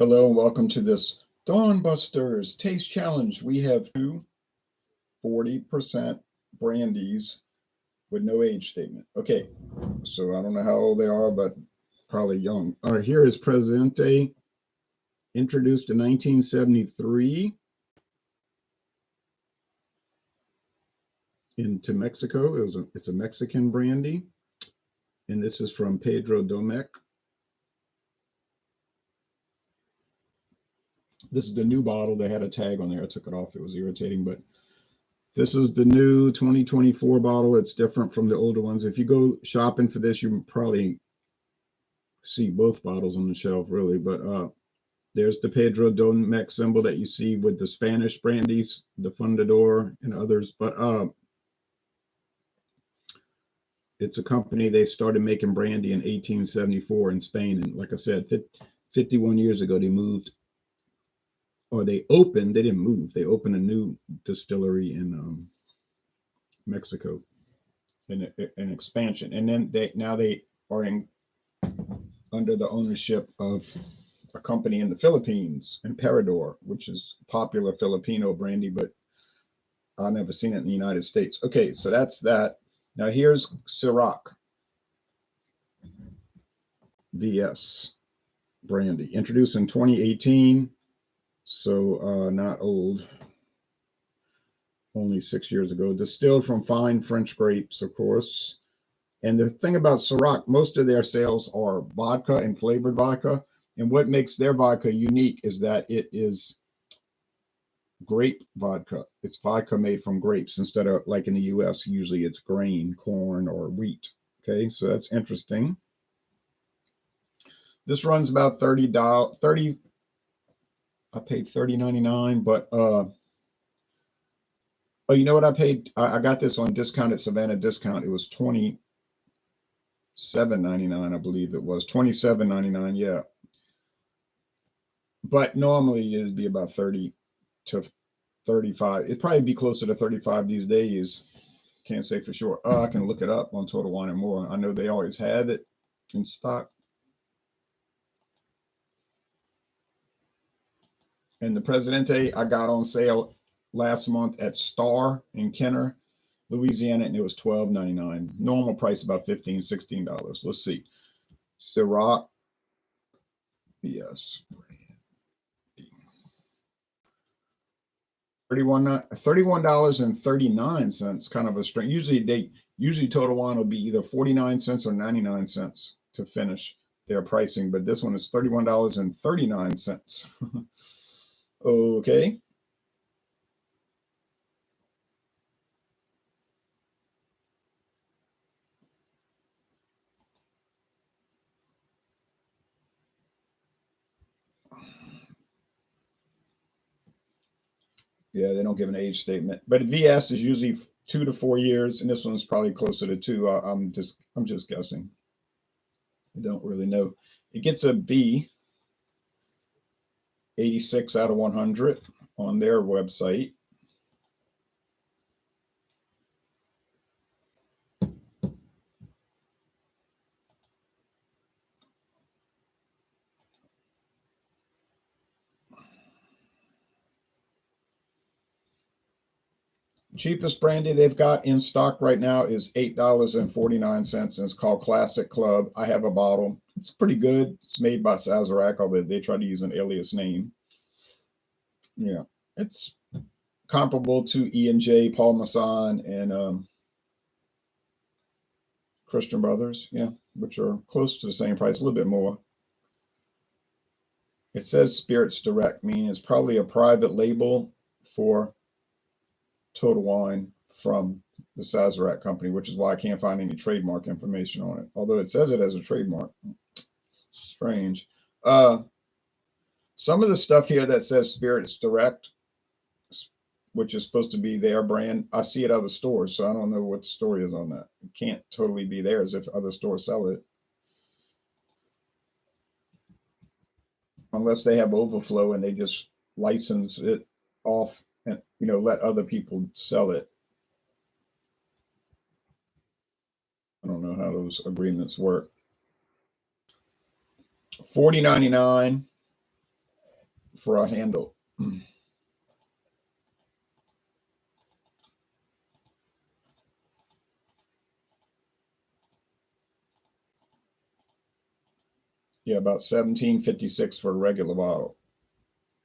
Hello and welcome to this Dawn Busters Taste Challenge. We have two 40% brandies with no age statement. Okay, so I don't know how old they are, but probably young. All right, here is Presidente, introduced in 1973 into Mexico. It's a Mexican brandy, and this is from Pedro Domecq. This is the new bottle. They had a tag on there. I took it off. It was irritating, but this is the new 2024 bottle. It's different from the older ones. If you go shopping for this, you probably see both bottles on the shelf, really. But there's the Pedro Domecq symbol that you see with the Spanish brandies, the Fundador and others. But it's a company. They started making brandy in 1874 in Spain. And like I said, 51 years ago, they moved. Or they didn't move. They opened a new distillery in Mexico, an expansion. And then they are under the ownership of a company in the Philippines, Emperador, which is popular Filipino brandy, but I've never seen it in the United States. Okay, so that's that. Now here's Ciroc VS brandy, introduced in 2018. So not old, only 6 years ago. Distilled from fine French grapes, of course. And the thing about Ciroc, most of their sales are vodka and flavored vodka. And what makes their vodka unique is that it is grape vodka. It's vodka made from grapes instead of like in the US, usually it's grain, corn, or wheat. Okay, so that's interesting. This runs about $30. I paid $30.99, but oh, you know what I paid? I got this on discounted Savannah discount. It was $27.99, I believe it was $27.99. Yeah, but normally it'd be about 30 to 35. It'd probably be closer to 35 these days. Can't say for sure. I can look it up on Total Wine and More. I know they always have it in stock. And the Presidente I got on sale last month at Star in Kenner, Louisiana, and it was $12.99. Normal price about $15, $16. Let's see. Ciroc, yes, $31.39. Kind of a strange. Usually Total Wine will be either 49 cents or 99 cents to finish their pricing, but this one is $31.39. Okay. Yeah, they don't give an age statement, but VS is usually 2 to 4 years, and this one's probably closer to 2. I'm just guessing. I don't really know. It gets a B, 86 out of 100 on their website. Cheapest brandy they've got in stock right now is $8.49, and it's called Classic Club. I have a bottle. It's pretty good. It's made by Sazerac, although they try to use an alias name. Yeah, it's comparable to E&J, Paul Masson, and Christian Brothers, yeah, which are close to the same price, a little bit more. It says Spirits Direct, meaning it's probably a private label for Total Wine from the Sazerac company, which is why I can't find any trademark information on it. Although it says it as a trademark. Strange. Some of the stuff here that says Spirits Direct, which is supposed to be their brand, I see at other stores, so I don't know what the story is on that. It can't totally be theirs if other stores sell it. Unless they have overflow and they just license it off and let other people sell it. I don't know how those agreements work. $40.99 for a handle. Yeah, about $17.56 for a regular bottle.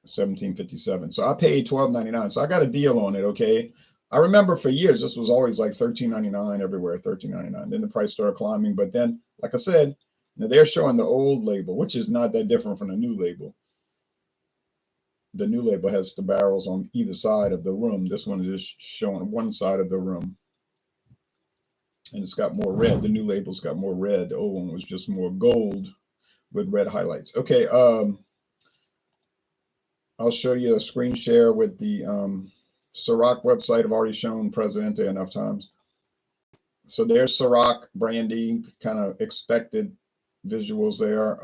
$17.57. So I paid $12.99. So I got a deal on it. Okay. I remember for years this was always like $13.99 everywhere, $13.99. Then the price started climbing. But then, like I said, they're showing the old label, which is not that different from the new label. The new label has the barrels on either side of the room. This one is just showing one side of the room. And it's got more red. The new label's got more red. The old one was just more gold with red highlights. Okay. I'll show you a screen share with the Ciroc website. I've already shown Presidente enough times. So there's Ciroc brandy, kind of expected visuals there.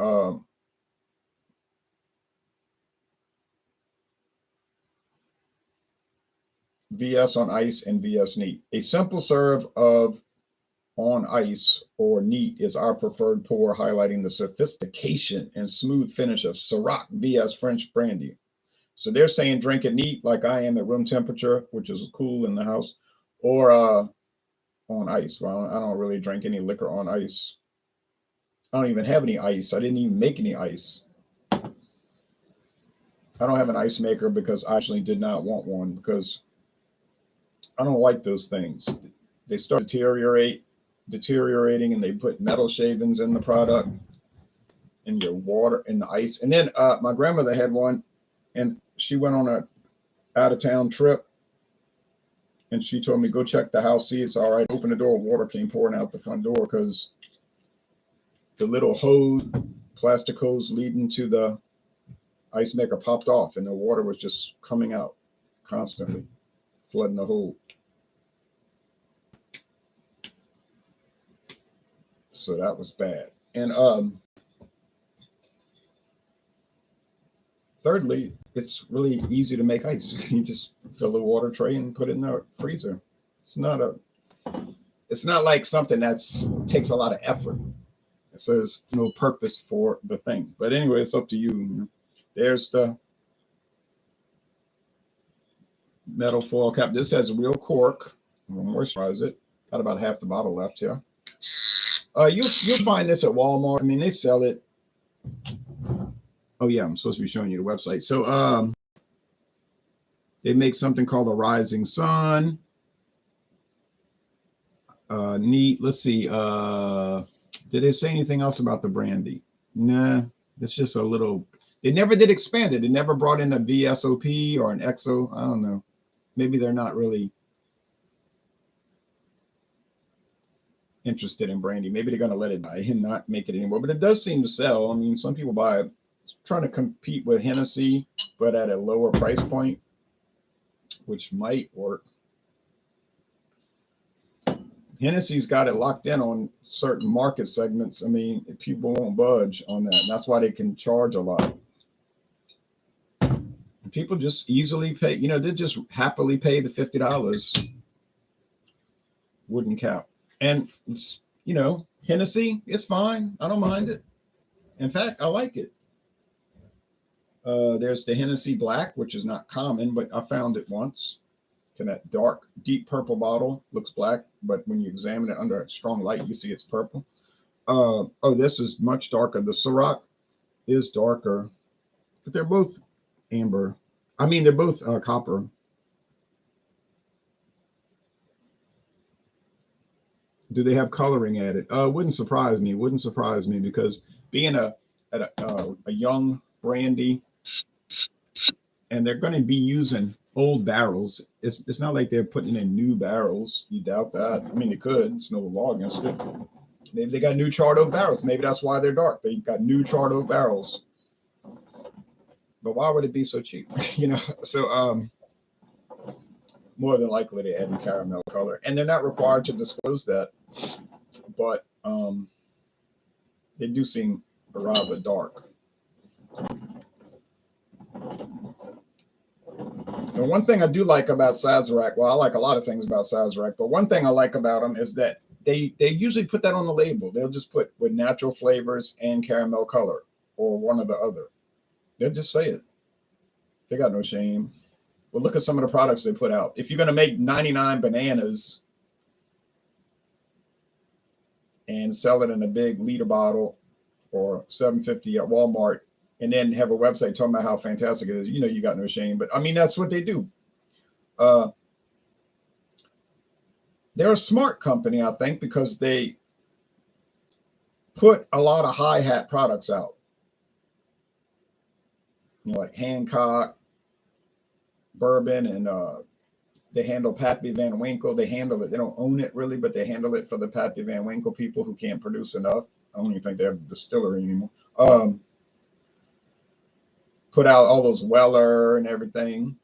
VS on ice and VS neat. A simple serve of on ice or neat is our preferred pour, highlighting the sophistication and smooth finish of Ciroc VS French brandy. So they're saying drink it neat like I am at room temperature, which is cool in the house, or on ice. Well, I don't really drink any liquor on ice. I don't even have any ice. I didn't even make any ice. I don't have an ice maker because I actually did not want one because I don't like those things. They start deteriorating and they put metal shavings in the product and your water and the ice. And then my grandmother had one and she went on a out-of-town trip and she told me, go check the house, see it's all right. Open the door, water came pouring out the front door because the little hose, plastic hose leading to the ice maker popped off and the water was just coming out constantly, flooding the hole. So that was bad. And thirdly, it's really easy to make ice. You just fill a water tray and put it in the freezer. It's not like something that's takes a lot of effort. So there's no purpose for the thing. But anyway, it's up to you. There's the metal foil cap. This has a real cork. We'll moisturize it. Got about half the bottle left here. You'll find this at Walmart. I mean, they sell it. Oh yeah, I'm supposed to be showing you the website. So they make something called a Rising Sun. Neat. Let's see. Did they say anything else about the brandy? Nah, it's just a little. They never did expand it. They never brought in a VSOP or an XO. I don't know. Maybe they're not really interested in brandy. Maybe they're going to let it die and not make it anymore. But it does seem to sell. I mean, some people buy it. It's trying to compete with Hennessy, but at a lower price point, which might work. Hennessy's got it locked in on certain market segments. I mean, people won't budge on that. And that's why they can charge a lot. People just easily pay, they just happily pay the $50 wooden cap. And, Hennessy is fine. I don't mind it. In fact, I like it. There's the Hennessy Black, which is not common, but I found it once. In that dark, deep purple bottle, looks black, but when you examine it under a strong light, you see it's purple. This is much darker. The Ciroc is darker, but they're both amber. I mean, they're both copper. Do they have coloring added? Wouldn't surprise me. Wouldn't surprise me because being a young brandy, and they're going to be using old barrels. It's not like they're putting in new barrels. You doubt that. I mean, they could. There's no law against it. Maybe they got new charred oak barrels. Maybe that's why they're dark. They got new charred oak barrels. But why would it be so cheap? So more than likely they add caramel color, and they're not required to disclose that. But they do seem rather dark. And one thing I do like about Sazerac, well, I like a lot of things about Sazerac, but one thing I like about them is that they usually put that on the label. They'll just put with natural flavors and caramel color or one or the other. They'll just say it. They got no shame. Well, look at some of the products they put out. If you're going to make 99 bananas and sell it in a big liter bottle or 750 at Walmart, and then have a website talking about how fantastic it is, you know, you got no shame. But I mean, that's what they do. They're a smart company, I think, because they put a lot of hi-hat products out. You know, like Hancock, bourbon, and they handle Pappy Van Winkle. They handle it. They don't own it really, but they handle it for the Pappy Van Winkle people who can't produce enough. I don't even think they have a distillery anymore. Put out all those Weller and everything.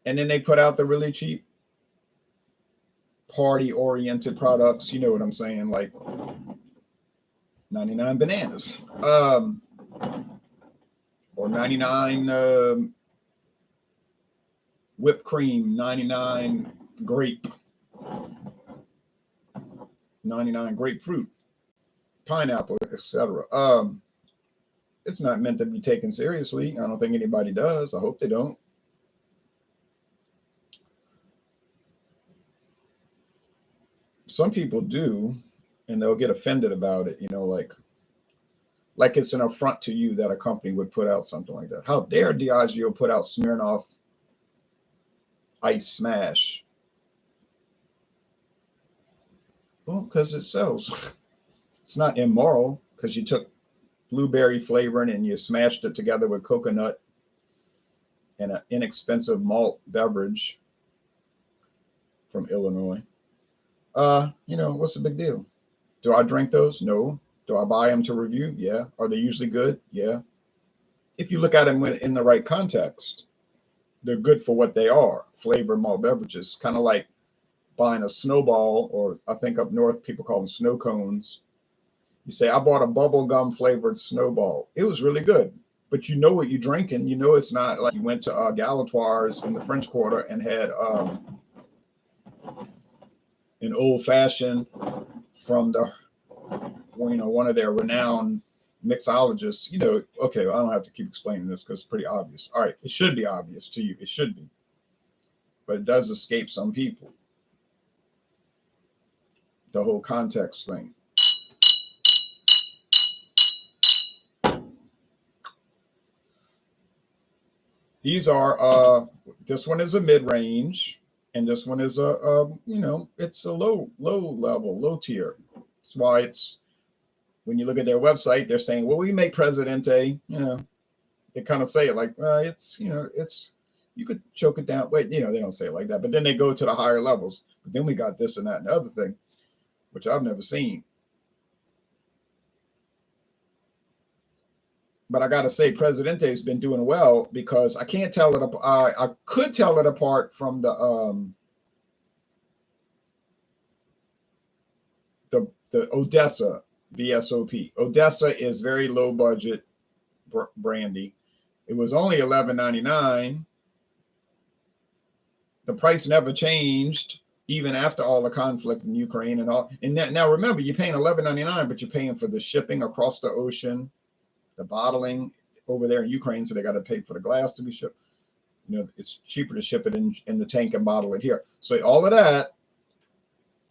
And then they put out the really cheap party-oriented products. You know what I'm saying? Like 99 bananas. Or 99 whipped cream, 99 grape, 99 grapefruit, pineapple, etc. It's not meant to be taken seriously. I don't think anybody does. I hope they don't. Some people do, and they'll get offended about it, you know, like it's an affront to you that a company would put out something like that. How dare Diageo put out Smirnoff Ice Smash? Well, because it sells. It's not immoral because you took blueberry flavoring and you smashed it together with coconut and an inexpensive malt beverage from Illinois. You know, what's the big deal? Do I drink those? No. Do I buy them to review? Yeah. Are they usually good? Yeah. If you look at them in the right context, they're good for what they are. Flavor malt beverages, kind of like buying a Snowball, or I think up north people call them snow cones. You say, I bought a bubble gum flavored Snowball. It was really good, but you know what you're drinking. You know it's not like you went to Galatoire's in the French Quarter and had an old fashioned from the, you know, one of their renowned mixologists. You know, okay, I don't have to keep explaining this because it's pretty obvious. All right, it should be obvious to you. It should be, but it does escape some people. The whole context thing. These are this one is a mid-range, and this one is a you know, it's a low level, low tier. That's why it's, when you look at their website, they're saying, well, we make Presidente. You know, they kind of say it like, it's, you know, it's, you could choke it down. Wait, you know, they don't say it like that, but then they go to the higher levels. But then we got this and that and the other thing, which I've never seen. But I got to say, Presidente has been doing well because I can't tell it. I could tell it apart from the Odessa VSOP. Odessa is very low budget brandy. It was only $11.99. The price never changed even after all the conflict in Ukraine and all. And now remember, you're paying $11.99, but you're paying for the shipping across the ocean, the bottling over there in Ukraine, so they got to pay for the glass to be shipped. You know, it's cheaper to ship it in the tank and bottle it here. So all of that,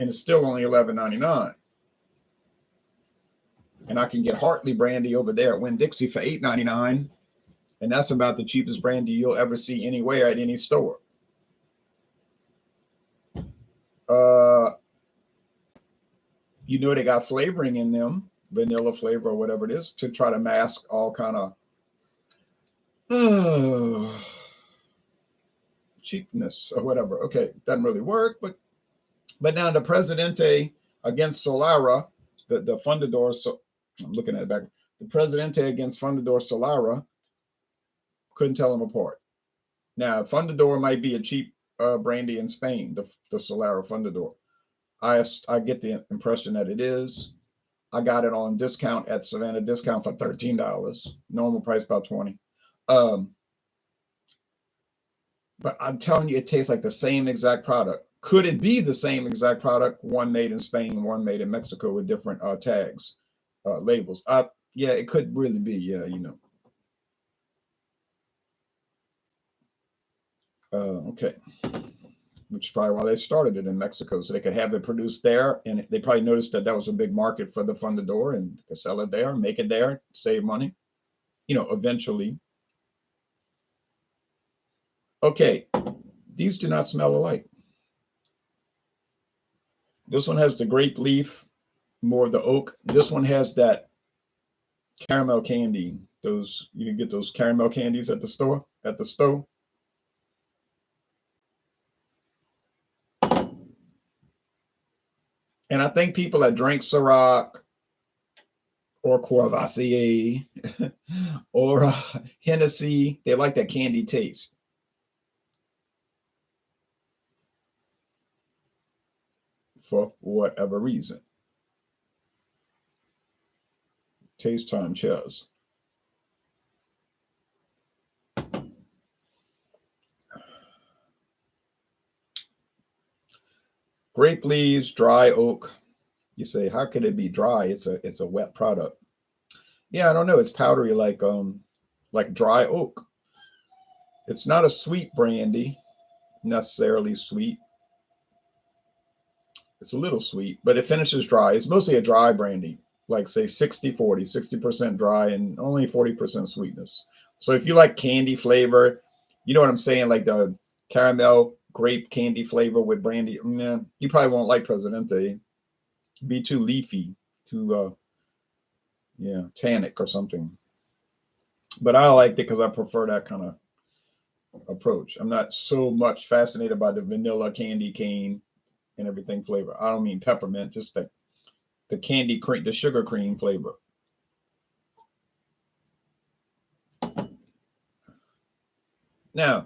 and it's still only $11.99. And I can get Hartley brandy over there at Winn-Dixie for $8.99, and that's about the cheapest brandy you'll ever see anywhere at any store. You know, they got flavoring in them, vanilla flavor or whatever it is, to try to mask all kind of cheapness or whatever. Okay, doesn't really work, but now the Presidente against Solara, the Fundador. So I'm looking at it back. The Presidente against Fundador Solara, couldn't tell them apart. Now Fundador might be a cheap brandy in Spain, the Solara Fundador. I get the impression that it is. I got it on discount at Savannah Discount for $13. Normal price about $20. But I'm telling you, it tastes like the same exact product. Could it be the same exact product? One made in Spain, one made in Mexico with different tags, labels. Yeah, it could really be. Yeah, you know. Okay. Which is probably why they started it in Mexico, so they could have it produced there. And they probably noticed that that was a big market for the Fundador and could sell it there, make it there, save money, eventually. Okay. These do not smell alike. This one has the grape leaf, more of the oak. This one has that caramel candy. Those you can get those caramel candies at the store, at the stove. And I think people that drink Ciroc or Courvoisier or Hennessy, they like that candy taste. For whatever reason. Taste time chess. Grape leaves, dry oak. You say, how could it be dry? It's a wet product. Yeah, I don't know. It's powdery like dry oak. It's not a sweet brandy, necessarily sweet. It's a little sweet, but it finishes dry. It's mostly a dry brandy, like say 60-40, 60% dry and only 40% sweetness. So if you like candy flavor, you know what I'm saying, like the caramel grape candy flavor with brandy, you probably won't like Presidente. Be too leafy, too tannic or something. But I liked it because I prefer that kind of approach. I'm not so much fascinated by the vanilla candy cane and everything flavor. I don't mean peppermint, just the candy cream, the sugar cream flavor. Now,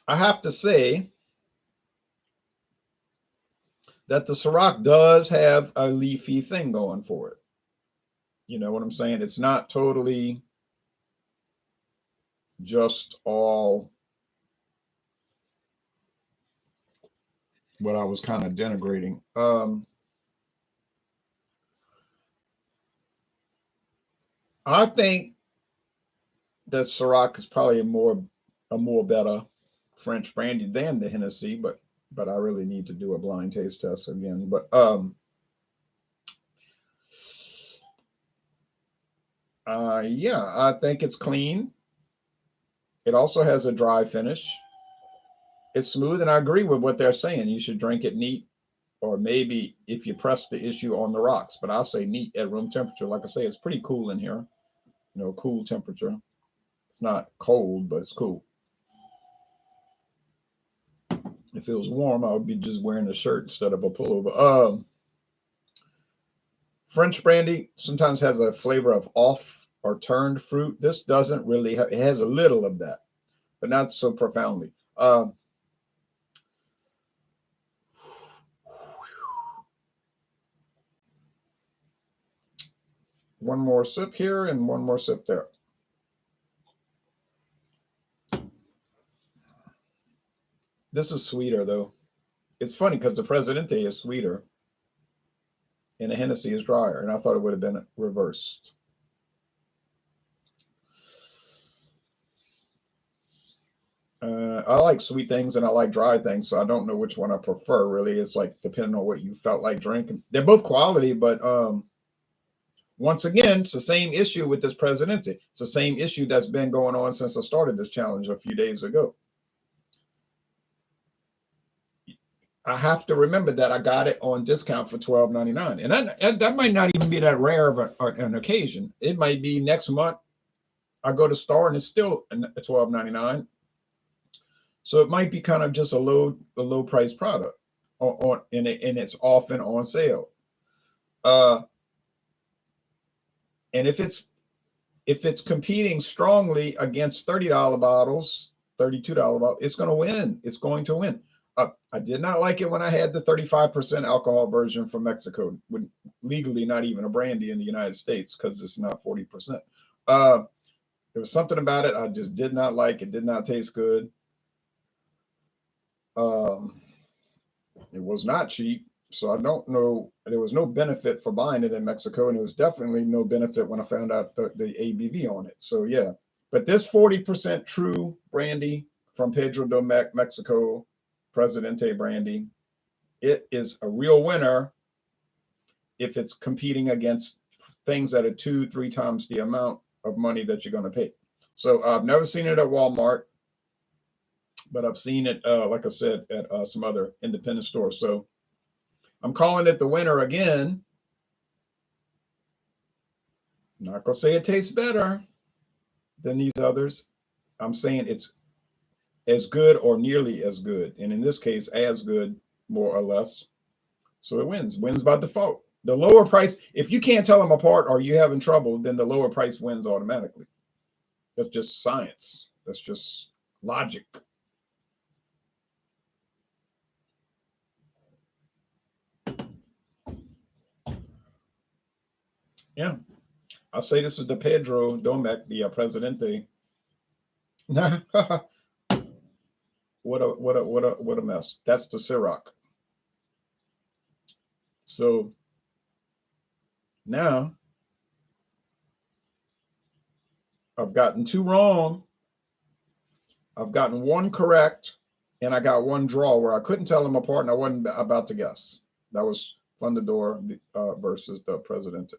I have to say that the Ciroc does have a leafy thing going for it. You know what I'm saying? It's not totally just all what I was kind of denigrating. I think that Ciroc is probably a more better French brandy than the Hennessy, but I really need to do a blind taste test again. But yeah, I think it's clean. It also has a dry finish. It's smooth, and I agree with what they're saying. You should drink it neat, or maybe if you press the issue on the rocks. But I'll say neat at room temperature. Like I say, it's pretty cool in here. Cool temperature. It's not cold, but it's cool. If it was warm, I would be just wearing a shirt instead of a pullover. French brandy sometimes has a flavor of off or turned fruit. This doesn't really it has a little of that, but not so profoundly. One more sip here and one more sip there. This is sweeter though. It's funny because the Presidente is sweeter and the Hennessy is drier, and I thought it would have been reversed. I like sweet things and I like dry things, so I don't know which one I prefer. Really, it's like depending on what you felt like drinking. They're both quality, but once again, it's the same issue with this Presidente. It's the same issue that's been going on since I started this challenge a few days ago. I have to remember that I got it on discount for $12.99, and that might not even be that rare of an occasion. It might be next month I go to store and it's still $12.99. So it might be kind of just a low price product, and it's often on sale. Uh, and if it's competing strongly against $30 bottles, $32 bottles, it's going to win. It's going to win. I did not like it when I had the 35% alcohol version from Mexico, when legally not even a brandy in the United States because it's not 40%. There was something about it I just did not like. It did not taste good. Um, it was not cheap, so I don't know. There was no benefit for buying it in Mexico, and there was definitely no benefit when I found out the ABV on it. So yeah, But this 40% true brandy from Pedro Domecq, Mexico, Presidente brandy, it is a real winner if it's competing against things that are 2-3 times the amount of money that you're going to pay. So I've never seen it at Walmart, but I've seen it, like I said, at some other independent stores. So I'm calling it the winner again. I'm not going to say it tastes better than these others. I'm saying it's as good or nearly as good. And in this case, as good, more or less. So it wins by default. The lower price, if you can't tell them apart or you're having trouble, then the lower price wins automatically. That's just science. That's just logic. Yeah. I'll say this is the Pedro Domecq, the Presidente. What a mess. That's the Ciroc. So now I've gotten 2 wrong. I've gotten 1 correct, and I got 1 draw where I couldn't tell them apart, and I wasn't about to guess. That was Fundador versus the Presidente,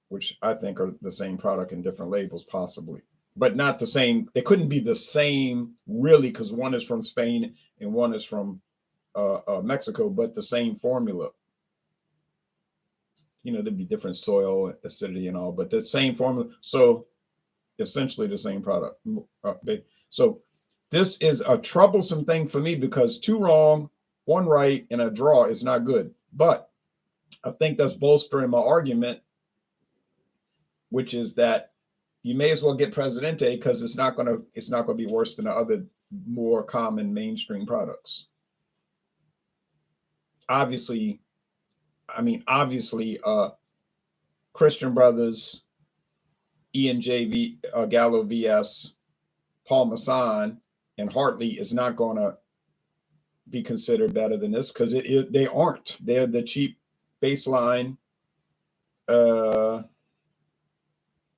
which I think are the same product in different labels, possibly, but not the same. They couldn't be the same, really, because one is from Spain and one is from Mexico, but the same formula. You know, there'd be different soil acidity and all, but the same formula. So essentially the same product. So this is a troublesome thing for me because 2 wrong, 1 right, and a draw is not good. But I think that's bolstering my argument, which is that you may as well get Presidente because it's not gonna be worse than the other more common mainstream products. Obviously, Christian Brothers, E&J, Gallo VS, Paul Masson, and Hartley is not going to be considered better than this because they aren't. They're the cheap baseline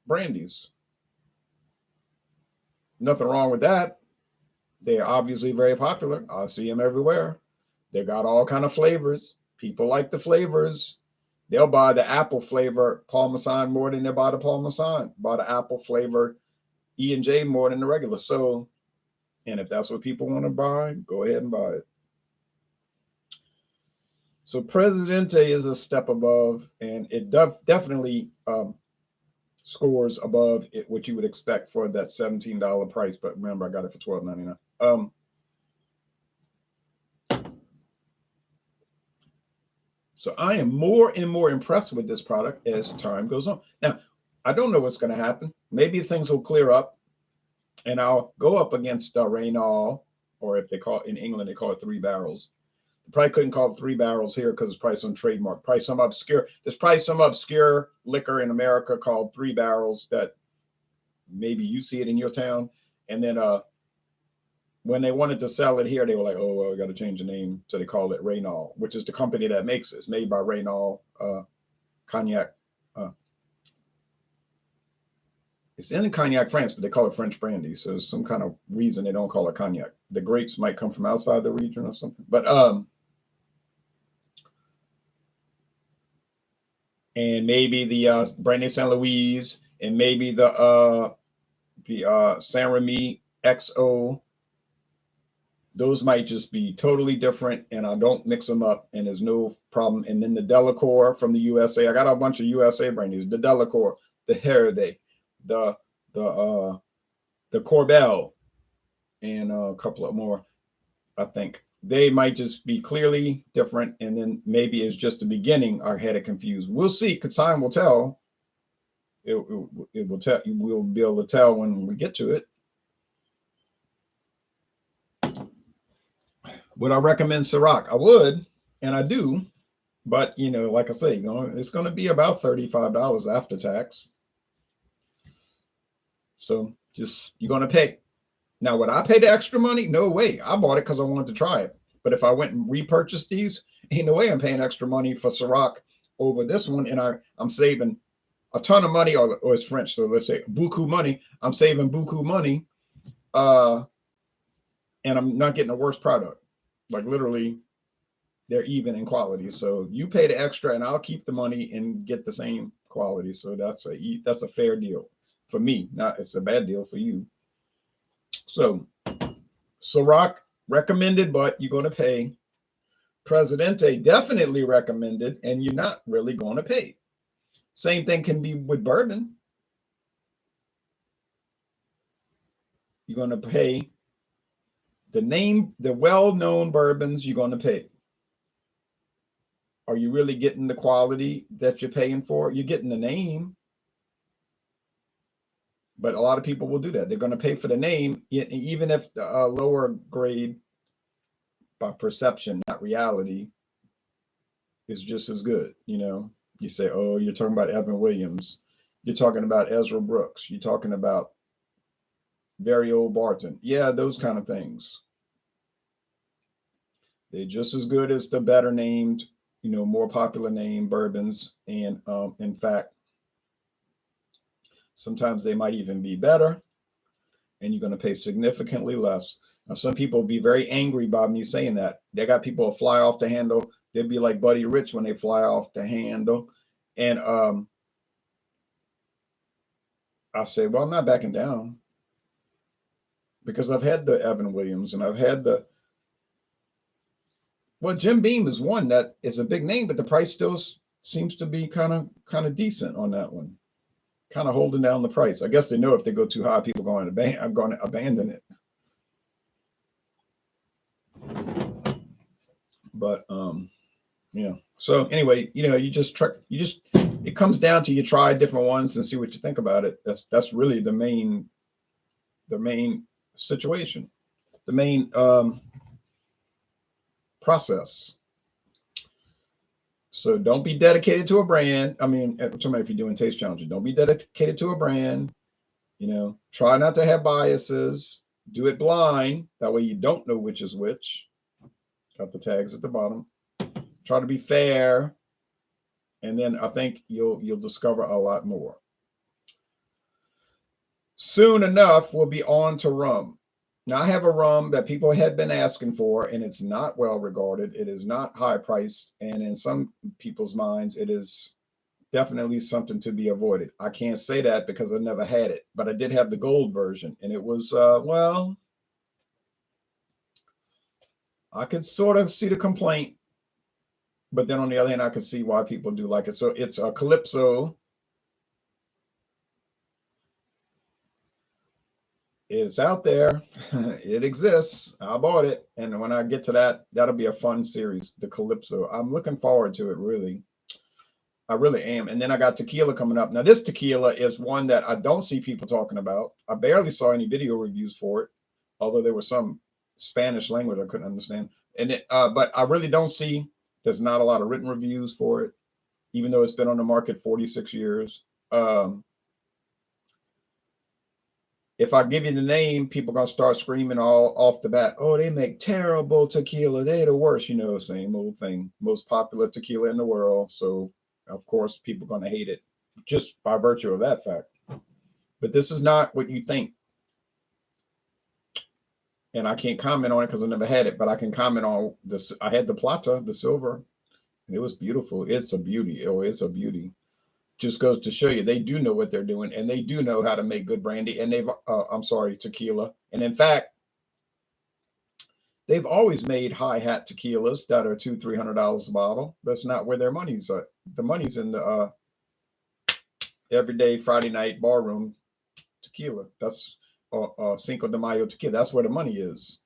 brandies. Nothing wrong with that. They're obviously very popular. I see them everywhere. They got all kind of flavors. People like the flavors. They'll buy the apple flavor Paul Masson more than they buy the Paul Masson. Buy the apple flavor E&J more than the regular. So, and if that's what people want to buy, go ahead and buy it. So Presidente is a step above, and it definitely scores above what you would expect for that $17 price. But remember, I got it for $12.99. So I am more and more impressed with this product as time goes on. Now, I don't know what's going to happen. Maybe things will clear up, and I'll go up against Reynal, or if they call it in England, they call it 3 Barrels. They probably couldn't call it 3 Barrels here because it's probably some trademark. There's probably some obscure liquor in America called 3 Barrels that maybe you see it in your town. And then when they wanted to sell it here, they were like, oh, well, we got to change the name. So they called it Reynal, which is the company that makes it. It's made by Reynal Cognac. It's in Cognac, France, but they call it French brandy. So there's some kind of reason they don't call it cognac. The grapes might come from outside the region or something. But and maybe the Brandy Saint Louis, and maybe the Saint Remy XO. Those might just be totally different, and I don't mix them up, and there's no problem. And then the Delacour from the USA. I got a bunch of USA brandies. The Delacour, the Heriday, the Corbel, and a couple of more. I think they might just be clearly different, and then maybe it's just the beginning. I had it confused. We'll see, because time will tell. It will tell. We'll be able to tell when we get to it. Would I recommend Ciroc? I would, and I do, but like I say, it's going to be about $35 after tax. So you're going to pay. Now, would I pay the extra money? No way. I bought it because I wanted to try it. But if I went and repurchased these, ain't no way I'm paying extra money for Ciroc over this one, and I'm saving a ton of money, or it's French, so let's say beaucoup money. I'm saving beaucoup money, and I'm not getting a worse product. Like literally, they're even in quality. So you pay the extra, and I'll keep the money and get the same quality. So that's a fair deal for me. Not it's a bad deal for you. So Ciroc recommended, but you're going to pay. Presidente definitely recommended, and you're not really going to pay. Same thing can be with bourbon. You're going to pay the well-known bourbons. You're going to pay. Are you really getting the quality that you're paying for? You're getting the name, but a lot of people will do that. They're going to pay for the name, even if a lower grade by perception, not reality, is just as good. You say, oh, you're talking about Evan Williams. You're talking about Ezra Brooks. You're talking about very old Barton. Yeah, those kind of things. They're just as good as the better named, more popular name bourbons. And in fact, sometimes they might even be better, and you're going to pay significantly less. Now, some people will be very angry by me saying that. They got people who fly off the handle. They'll be like Buddy Rich when they fly off the handle. And I say, well, I'm not backing down, because I've had the Evan Williams, and I've had Jim Beam is one that is a big name, but the price still seems to be kind of decent on that one. Kind of holding down the price. I guess they know if they go too high, people I'm going to abandon it. But yeah. So anyway, it comes down to you try different ones and see what you think about it. That's really the main situation, the main process. So don't be dedicated to a brand. I mean, if you're doing taste challenges, don't be dedicated to a brand. Try not to have biases. Do it blind. That way you don't know which is which. Got the tags at the bottom. Try to be fair. And then I think you'll discover a lot more. Soon enough, we'll be on to rum. Now, I have a rum that people had been asking for, and it's not well regarded. It is not high priced. And in some people's minds, it is definitely something to be avoided. I can't say that because I never had it, but I did have the gold version. And it was, I could sort of see the complaint. But then on the other hand, I could see why people do like it. So it's a Calypso. It's out there. It exists. I bought it. And when I get to that, that'll be a fun series, the Calypso. I'm looking forward to it, really. I really am. And then I got tequila coming up. Now, this tequila is one that I don't see people talking about. I barely saw any video reviews for it, although there was some Spanish language I couldn't understand. But I really don't see, there's not a lot of written reviews for it, even though it's been on the market 46 years. If I give you the name, people are going to start screaming all off the bat, oh, they make terrible tequila. They're the worst, same old thing. Most popular tequila in the world. So, of course, people are going to hate it just by virtue of that fact. But this is not what you think. And I can't comment on it because I never had it, but I can comment on this. I had the Plata, the silver. It was beautiful. It's a beauty. Oh, it's a beauty. Just goes to show you they do know what they're doing, and they do know how to make good brandy, and tequila. And in fact, they've always made high hat tequilas that are $200-300 a bottle. That's not where their money's at. The money's in the everyday Friday night barroom tequila. That's Cinco de Mayo tequila. That's where the money is.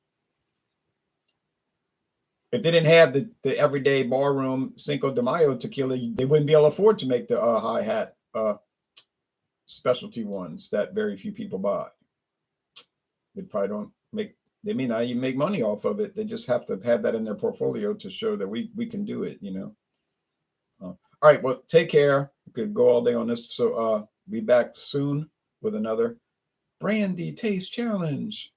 If they didn't have the everyday barroom Cinco de Mayo tequila, they wouldn't be able to afford to make the high hat specialty ones that very few people buy. They probably don't make, they may not even make money off of it. They just have to have that in their portfolio to show that we can do it, All right, well, take care. We could go all day on this. So be back soon with another Brandy Taste Challenge.